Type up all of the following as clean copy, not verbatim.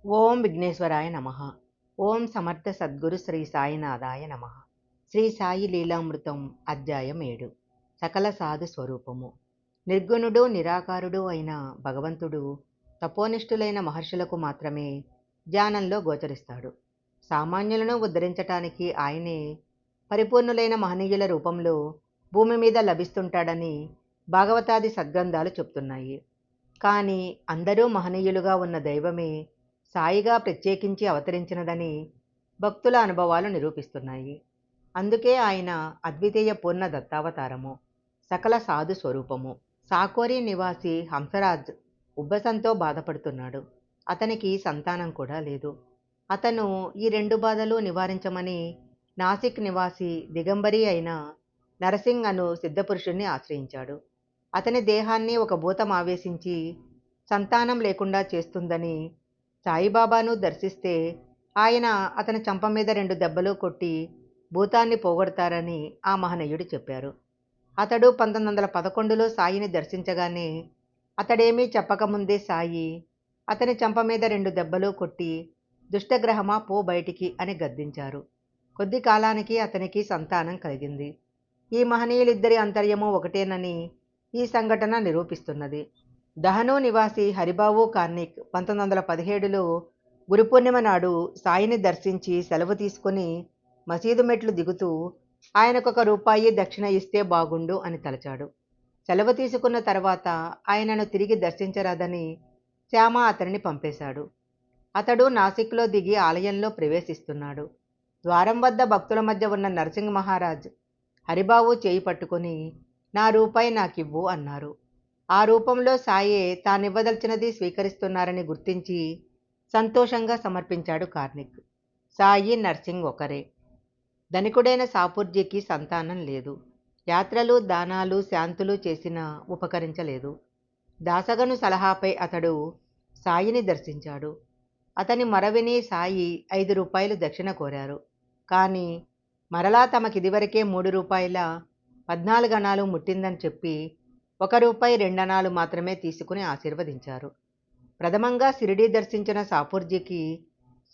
ఓం విఘ్నేశ్వరాయ నమః. ఓం సమర్థ సద్గురు శ్రీ సాయినాథాయ నమః. శ్రీ సాయి లీలామృతం అధ్యాయం 7. సకల సాధు స్వరూపము. నిర్గుణుడు నిరాకారుడు అయిన భగవంతుడు తపోనిష్ఠులైన మహర్షులకు మాత్రమే ధ్యానంలో గోచరిస్తాడు. సామాన్యులను ఉద్ధరించటానికి ఆయనే పరిపూర్ణులైన మహనీయుల రూపంలో భూమి మీద లభిస్తుంటాడని భాగవతాది సద్గ్రంథాలు చెప్తున్నాయి. కానీ అందరూ మహనీయులుగా ఉన్న దైవమే సాయిగా ప్రత్యేకించి అవతరించినదని భక్తుల అనుభవాలు నిరూపిస్తున్నాయి. అందుకే ఆయన అద్వితీయ పూర్ణ దత్తావతారము, సకల సాధు స్వరూపము. సాకోరి నివాసి హంసరాజ్ ఉబ్బసంతో బాధపడుతున్నాడు. అతనికి సంతానం కూడా లేదు. అతను ఈ 2 బాధలు నివారించమని నాసిక్ నివాసి దిగంబరి అయిన నరసింగ్ అను సిద్ధపురుషుణ్ణి ఆశ్రయించాడు. అతని దేహాన్ని ఒక భూతం ఆవేశించి సంతానం లేకుండా చేస్తుందని సాయిబాబాను దర్శిస్తే ఆయన అతని చెంప మీద 2 దెబ్బలు కొట్టి భూతాన్ని పోగొడతారని ఆ మహనీయుడు చెప్పారు. అతడు 1911లో సాయిని దర్శించగానే అతడేమీ చెప్పకముందే సాయి అతని చెంప మీద 2 దెబ్బలు కొట్టి దుష్టగ్రహమా పో బయటికి అని గద్దించారు. కొద్ది కాలానికి అతనికి సంతానం కలిగింది. ఈ మహనీయులిద్దరి అంతర్యము ఒకటేనని ఈ సంఘటన నిరూపిస్తున్నది. దహను నివాసి హరిబాబు కార్నిక్ 1917లో గురుపూర్ణిమ నాడు సాయిని దర్శించి సెలవు తీసుకుని మసీదు మెట్లు దిగుతూ ఆయనకొక రూపాయి దక్షిణ ఇస్తే బాగుండు అని తలచాడు. సెలవు తీసుకున్న తర్వాత ఆయనను తిరిగి దర్శించరాదని శ్యామ అతనిని పంపేశాడు. అతడు నాసిక్లో దిగి ఆలయంలో ప్రవేశిస్తున్నాడు. ద్వారం వద్ద భక్తుల మధ్య ఉన్న నరసింగ్ మహారాజ్ హరిబాబు చేయి పట్టుకుని నా రూపాయి నాకివ్వు అన్నారు. ఆ రూపంలో సాయే తానివ్వదలిచినది స్వీకరిస్తున్నారని గుర్తించి సంతోషంగా సమర్పించాడు కార్నిక్. సాయి నర్సింగ్ ఒకరే. ధనికుడైన సాపూర్జీకి సంతానం లేదు. యాత్రలు దానాలు శాంతులు చేసినా ఉపకరించలేదు. దాసగను సలహాపై అతడు సాయిని దర్శించాడు. అతని మరవిని సాయి 5 రూపాయలు దక్షిణ కోరారు. కానీ మరలా తమకిదివరకే 3 రూపాయల 14 అణాలు ముట్టిందని చెప్పి 1 రూపాయి 2 అణాలు మాత్రమే తీసుకుని ఆశీర్వదించారు. ప్రథమంగా షిరిడీ దర్శించిన సాపూర్జీకి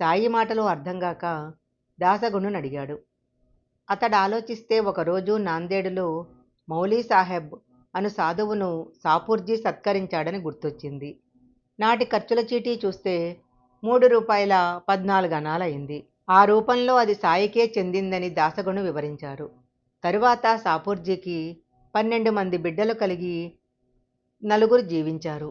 సాయి మాటలు అర్థంగాక దాసగుణుని అడిగాడు. అతడు ఆలోచిస్తే ఒకరోజు నాందేడులో మౌలీ సాహెబ్ అను సాధువును సాపూర్జీ సత్కరించాడని గుర్తొచ్చింది. నాటి ఖర్చుల చీటీ చూస్తే 3 రూపాయల 14 అణాలయింది. ఆ రూపంలో అది సాయికే చెందిందని దాసగును వివరించారు. తరువాత సాపూర్జీకి 12 మంది బిడ్డలు కలిగి 4 జీవించారు.